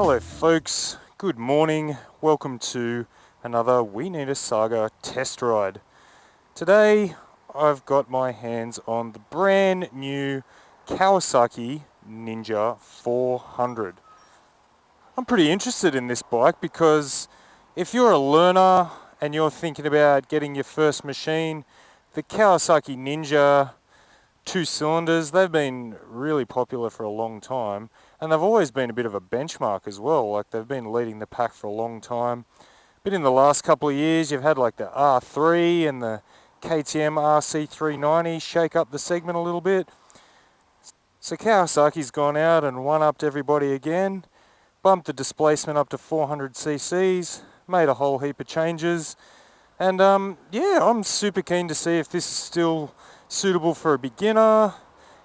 Hello folks, good morning, welcome to another We Need a Saga test ride. Today I've got my hands on the brand new Kawasaki Ninja 400. I'm pretty interested in this bike because if you're a learner and you're thinking about getting your first machine, the Kawasaki Ninja 2 cylinders, they've been really popular for a long time, and they've always been a bit of a benchmark as well. Like, they've been leading the pack for a long time. But in the last couple of years, you've had like the R3 and the KTM RC390 shake up the segment a little bit. So Kawasaki's gone out and one-upped everybody again, bumped the displacement up to 400 cc's, made a whole heap of changes, and yeah, I'm super keen to see if this is still suitable for a beginner,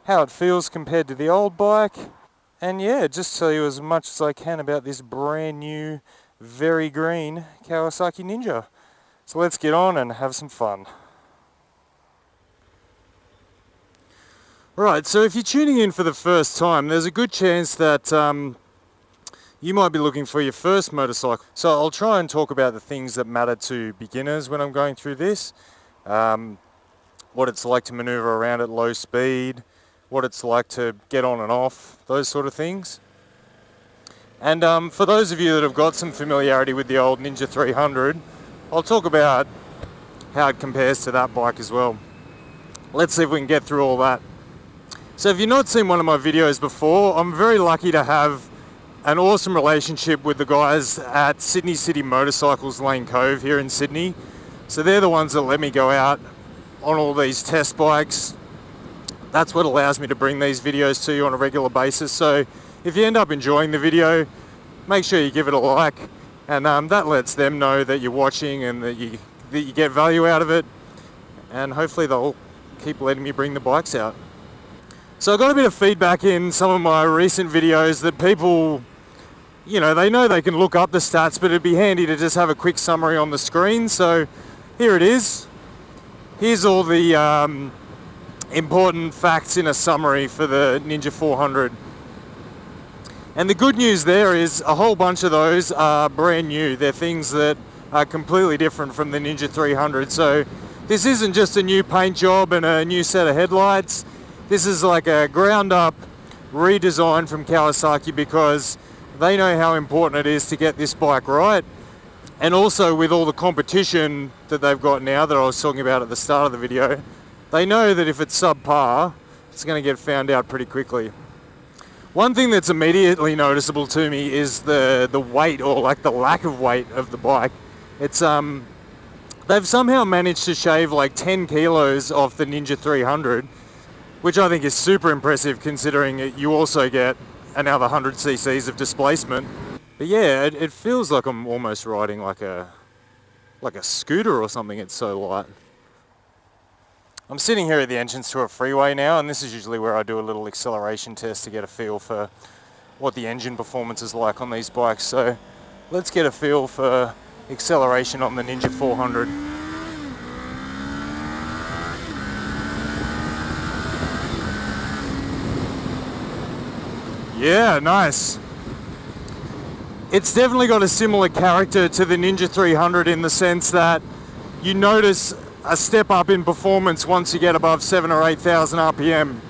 how it feels compared to the old bike, and yeah, just tell you as much as I can about this brand new, very green Kawasaki Ninja. So let's get on and have some fun. Right, so if you're tuning in for the first time, there's a good chance that you might be looking for your first motorcycle. So I'll try and talk about the things that matter to beginners when I'm going through this. What it's like to maneuver around at low speed, what it's like to get on and off, those sort of things. And for those of you that have got some familiarity with the old Ninja 300, I'll talk about how it compares to that bike as well. Let's see if we can get through all that. So if you've not seen one of my videos before, I'm very lucky to have an awesome relationship with the guys at Sydney City Motorcycles Lane Cove here in Sydney. So they're the ones that let me go out on all these test bikes. That's what allows me to bring these videos to you on a regular basis. So if you end up enjoying the video, make sure you give it a like, and that lets them know that you're watching and that you get value out of it, and hopefully they'll keep letting me bring the bikes out. So I got a bit of feedback in some of my recent videos that people, you know they can look up the stats, but it'd be handy to just have a quick summary on the screen. So here it is. Here's all the important facts in a summary for the Ninja 400. And the good news there is a whole bunch of those are brand new. They're things that are completely different from the Ninja 300. So this isn't just a new paint job and a new set of headlights. This is like a ground up redesign from Kawasaki because they know how important it is to get this bike right. And also with all the competition that they've got now that I was talking about at the start of the video, they know that if it's subpar, it's going to get found out pretty quickly. One thing that's immediately noticeable to me is the weight, or like the lack of weight of the bike. It's they've somehow managed to shave like 10 kilos off the Ninja 300, which I think is super impressive considering you also get another 100 cc's of displacement. But yeah, it feels like I'm almost riding like a scooter or something. It's so light. I'm sitting here at the entrance to a freeway now, and this is usually where I do a little acceleration test to get a feel for what the engine performance is like on these bikes. So let's get a feel for acceleration on the Ninja 400. Yeah, nice. It's definitely got a similar character to the Ninja 300 in the sense that you notice a step up in performance once you get above 7,000 or 8,000 RPM.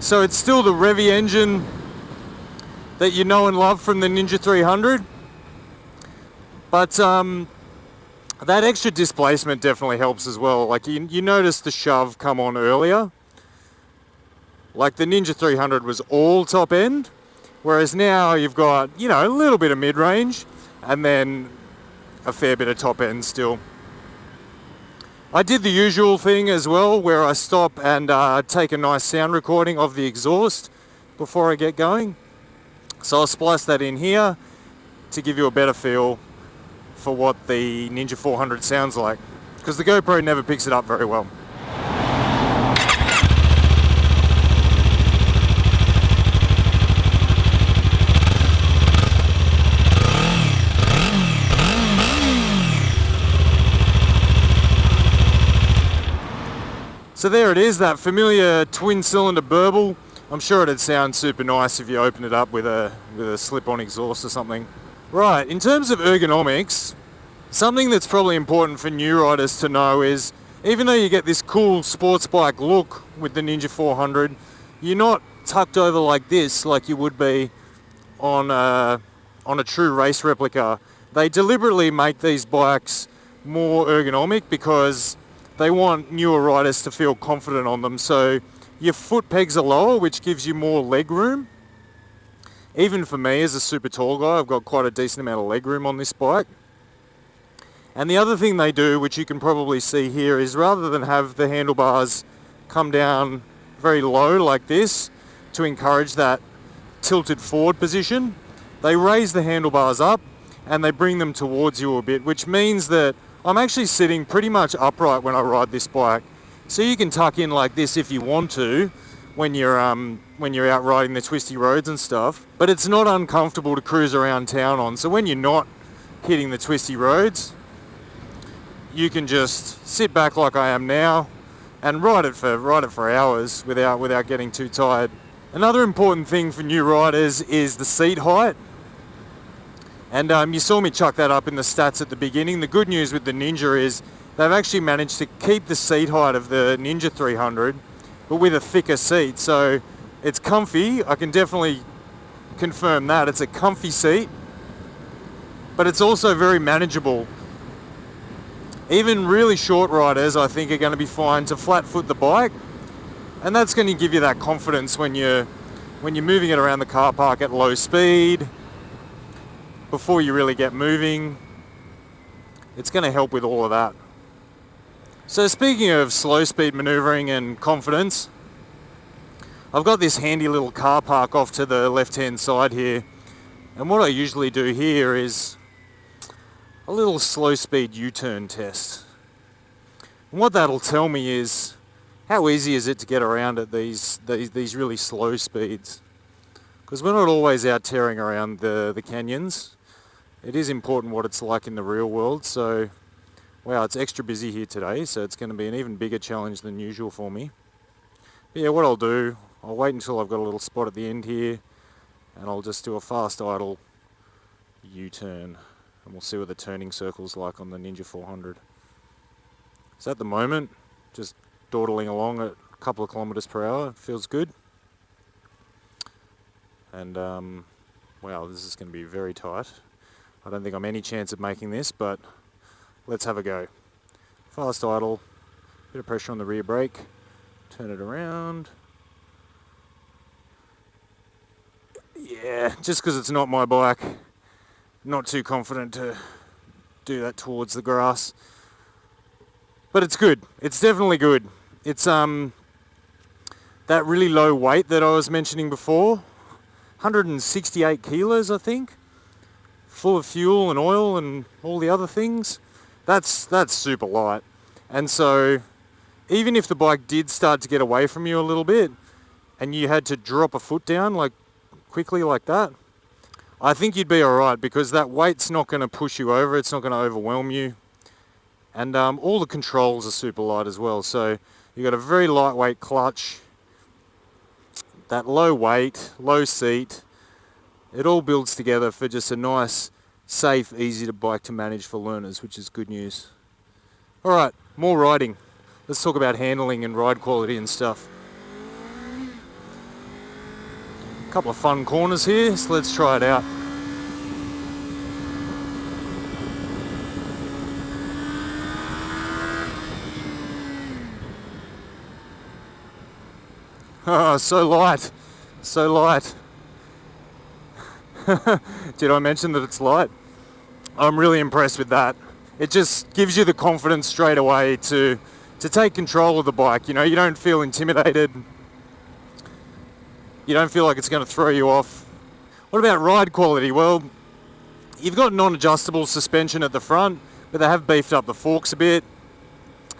So it's still the revvy engine that you know and love from the Ninja 300, but that extra displacement definitely helps as well. Like you notice the shove come on earlier. Like the Ninja 300 was all top end, whereas now you've got, a little bit of mid-range and then a fair bit of top end still. I did the usual thing as well, where I stop and take a nice sound recording of the exhaust before I get going. So I'll splice that in here to give you a better feel for what the Ninja 400 sounds like, because the GoPro never picks it up very well. So there it is, that familiar twin cylinder burble. I'm sure it'd sound super nice if you open it up with a slip-on exhaust or something. Right, in terms of ergonomics, something that's probably important for new riders to know is, even though you get this cool sports bike look with the Ninja 400, you're not tucked over like this like you would be on a true race replica. They deliberately make these bikes more ergonomic because they want newer riders to feel confident on them. So your foot pegs are lower, which gives you more leg room. Even for me as a super tall guy, I've got quite a decent amount of leg room on this bike. And the other thing they do, which you can probably see here, is rather than have the handlebars come down very low like this to encourage that tilted forward position, they raise the handlebars up and they bring them towards you a bit, which means that I'm actually sitting pretty much upright when I ride this bike. So you can tuck in like this if you want to when you're out riding the twisty roads and stuff, but it's not uncomfortable to cruise around town on. So when you're not hitting the twisty roads, you can just sit back like I am now and ride it for hours without getting too tired. Another important thing for new riders is the seat height. And you saw me chuck that up in the stats at the beginning. The good news with the Ninja is they've actually managed to keep the seat height of the Ninja 300, but with a thicker seat. So it's comfy. I can definitely confirm that. It's a comfy seat, but it's also very manageable. Even really short riders, I think, are going to be fine to flat foot the bike, and that's going to give you that confidence when you're moving it around the car park at low speed before you really get moving. It's going to help with all of that. So speaking of slow speed maneuvering and confidence, I've got this handy little car park off to the left hand side here, and what I usually do here is a little slow speed U-turn test. And what that'll tell me is how easy is it to get around at these really slow speeds. Because we're not always out tearing around the canyons. It is important what it's like in the real world. So, wow, it's extra busy here today, so it's going to be an even bigger challenge than usual for me. But yeah, what I'll do, I'll wait until I've got a little spot at the end here, and I'll just do a fast idle U-turn. And we'll see what the turning circle's like on the Ninja 400. So at the moment, just dawdling along at a couple of kilometers per hour. It feels good. And wow, this is going to be very tight. I don't think I'm any chance of making this, but let's have a go. Fast idle, bit of pressure on the rear brake, turn it around. Yeah, just because it's not my bike, not too confident to do that towards the grass, but it's good. It's definitely good. It's that really low weight that I was mentioning before, 168 kilos I think, full of fuel and oil and all the other things. That's super light. And so even if the bike did start to get away from you a little bit and you had to drop a foot down like quickly like that, I think you'd be alright, because that weight's not going to push you over, it's not going to overwhelm you. And all the controls are super light as well. So you've got a very lightweight clutch, that low weight, low seat. It all builds together for just a nice, safe, easy to bike to manage for learners, which is good news. Alright, more riding. Let's talk about handling and ride quality and stuff. Couple of fun corners here, so let's try it out. Oh, so light, so light. Did I mention that it's light? I'm really impressed with that. It just gives you the confidence straight away to take control of the bike. You know, you don't feel intimidated. You don't feel like it's going to throw you off. What about ride quality? Well, you've got non-adjustable suspension at the front, but they have beefed up the forks a bit.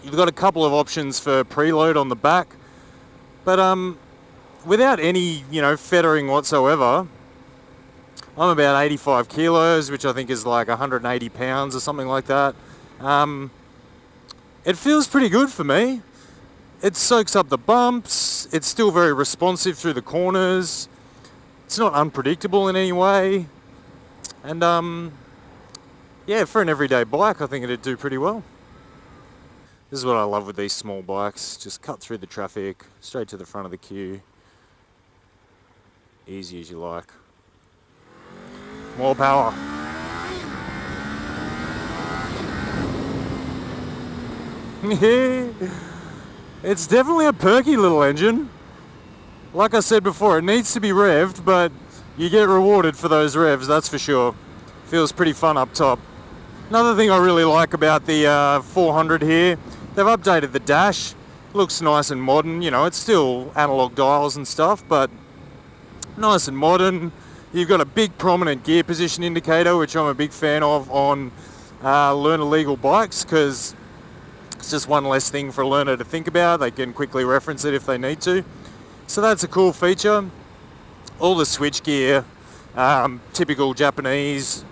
You've got a couple of options for preload on the back, but without any, fettering whatsoever. I'm about 85 kilos, which I think is like 180 pounds or something like that. It feels pretty good for me. it soaks up the bumps. It's still very responsive through the corners. It's not unpredictable in any way. And yeah, for an everyday bike, I think it'd do pretty well. This is what I love with these small bikes. Just cut through the traffic, straight to the front of the queue. Easy as you like. More power. It's definitely a perky little engine. Like I said before, it needs to be revved, but you get rewarded for those revs, that's for sure. Feels pretty fun up top. Another thing I really like about the 400 here, they've updated the dash. Looks nice and modern, you know, it's still analog dials and stuff, but nice and modern. You've got a big prominent gear position indicator, which I'm a big fan of on learner legal bikes, because it's just one less thing for a learner to think about. They can quickly reference it if they need to. So that's a cool feature. All the switch gear, typical Japanese,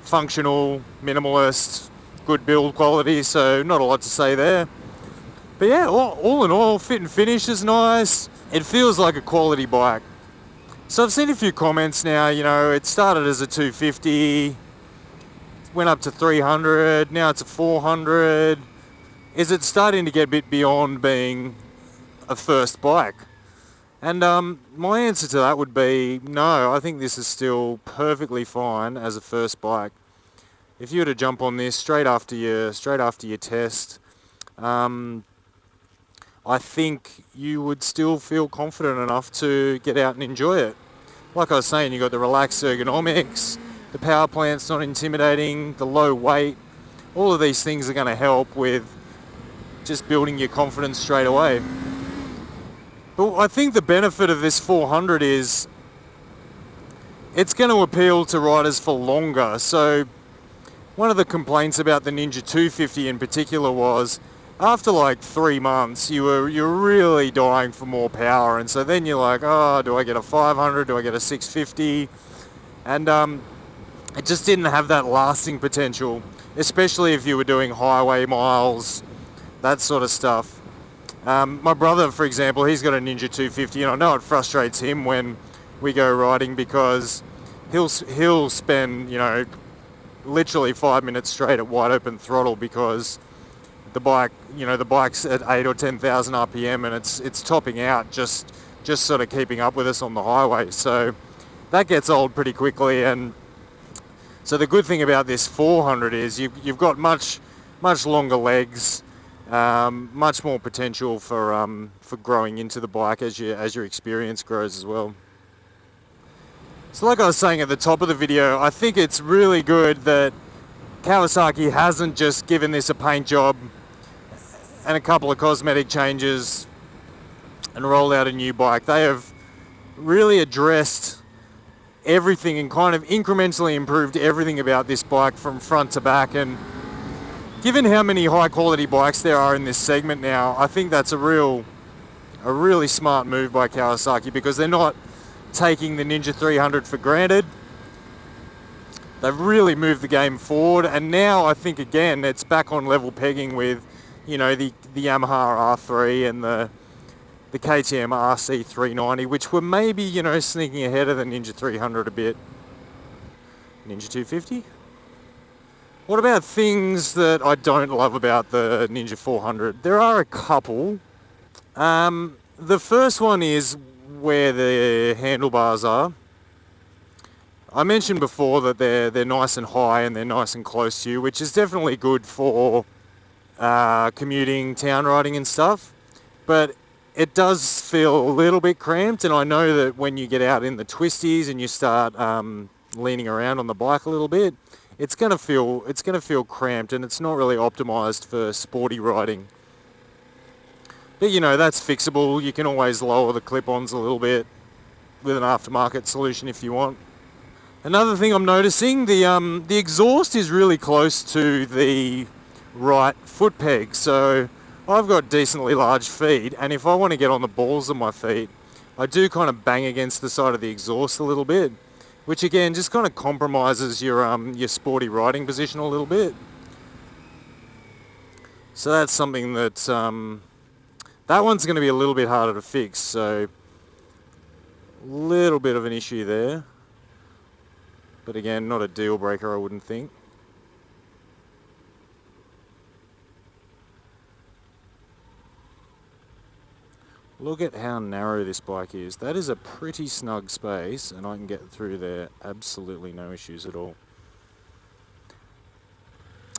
functional, minimalist, good build quality, so not a lot to say there. But yeah, all in all, fit and finish is nice. It feels like a quality bike. So I've seen a few comments now, you know, it started as a 250, went up to 300, now it's a 400. Is it starting to get a bit beyond being a first bike? And my answer to that would be no. I think this is still perfectly fine as a first bike. If you were to jump on this straight after your test, I think you would still feel confident enough to get out and enjoy it. Like I was saying, you've got the relaxed ergonomics, the power plant's not intimidating, the low weight. All of these things are going to help with just building your confidence straight away. But I think the benefit of this 400 is it's going to appeal to riders for longer. So one of the complaints about the Ninja 250 in particular was after like 3 months, you're really dying for more power. And so then you're like, oh, do I get a 500? Do I get a 650? And it just didn't have that lasting potential, especially if you were doing highway miles, that sort of stuff. My brother, for example, he's got a Ninja 250, and I know it frustrates him when we go riding because he'll spend, you know, literally 5 minutes straight at wide open throttle because the bike, you know, the bike's at 8 or 10,000 RPM and it's topping out, just sort of keeping up with us on the highway. So that gets old pretty quickly. And so the good thing about this 400 is you've got much longer legs. Much more potential for growing into the bike as your experience grows as well. So like I was saying at the top of the video, I think it's really good that Kawasaki hasn't just given this a paint job and a couple of cosmetic changes and rolled out a new bike. They have really addressed everything and kind of incrementally improved everything about this bike from front to back. And given how many high quality bikes there are in this segment now, I think that's a really smart move by Kawasaki, because they're not taking the Ninja 300 for granted. They've really moved the game forward, and now I think again it's back on level pegging with, you know, the Yamaha R3 and the KTM RC 390, which were maybe, you know, sneaking ahead of the Ninja 300 a bit. Ninja 250? What about things that I don't love about the Ninja 400? There are a couple. The first one is where the handlebars are. I mentioned before that they're nice and high and they're nice and close to you, which is definitely good for commuting, town riding and stuff. But it does feel a little bit cramped, and I know that when you get out in the twisties and you start leaning around on the bike a little bit, it's gonna feel cramped, and it's not really optimized for sporty riding. But you know, that's fixable. You can always lower the clip-ons a little bit with an aftermarket solution if you want. Another thing I'm noticing, the exhaust is really close to the right foot peg. So I've got decently large feet, and if I want to get on the balls of my feet, I do kind of bang against the side of the exhaust a little bit, which again just kind of compromises your sporty riding position a little bit. So that's something that That one's going to be a little bit harder to fix, so a little bit of an issue there. But again, not a deal breaker, I wouldn't think. Look at how narrow this bike is. That is a pretty snug space, and I can get through there absolutely no issues at all.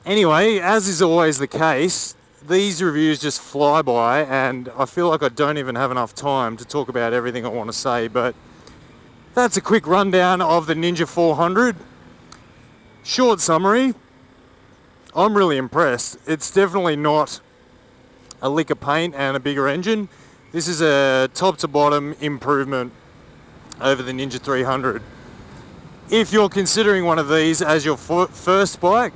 Anyway, as is always the case, these reviews just fly by, and I feel like I don't even have enough time to talk about everything I want to say, but that's a quick rundown of the Ninja 400. Short summary, I'm really impressed. It's definitely not a lick of paint and a bigger engine. This is a top to bottom improvement over the Ninja 300. If you're considering one of these as your first bike,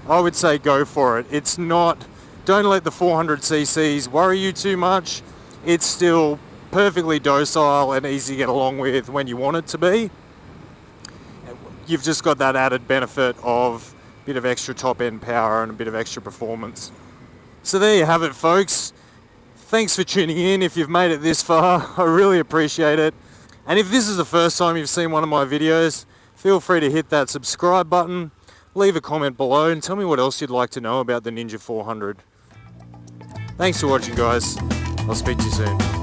I would say go for it. It's not, don't let the 400cc's worry you too much. It's still perfectly docile and easy to get along with when you want it to be. You've just got that added benefit of a bit of extra top end power and a bit of extra performance. So there you have it, folks. Thanks for tuning in. If you've made it this far, I really appreciate it. And if this is the first time you've seen one of my videos, feel free to hit that subscribe button, leave a comment below, and tell me what else you'd like to know about the Ninja 400. Thanks for watching, guys. I'll speak to you soon.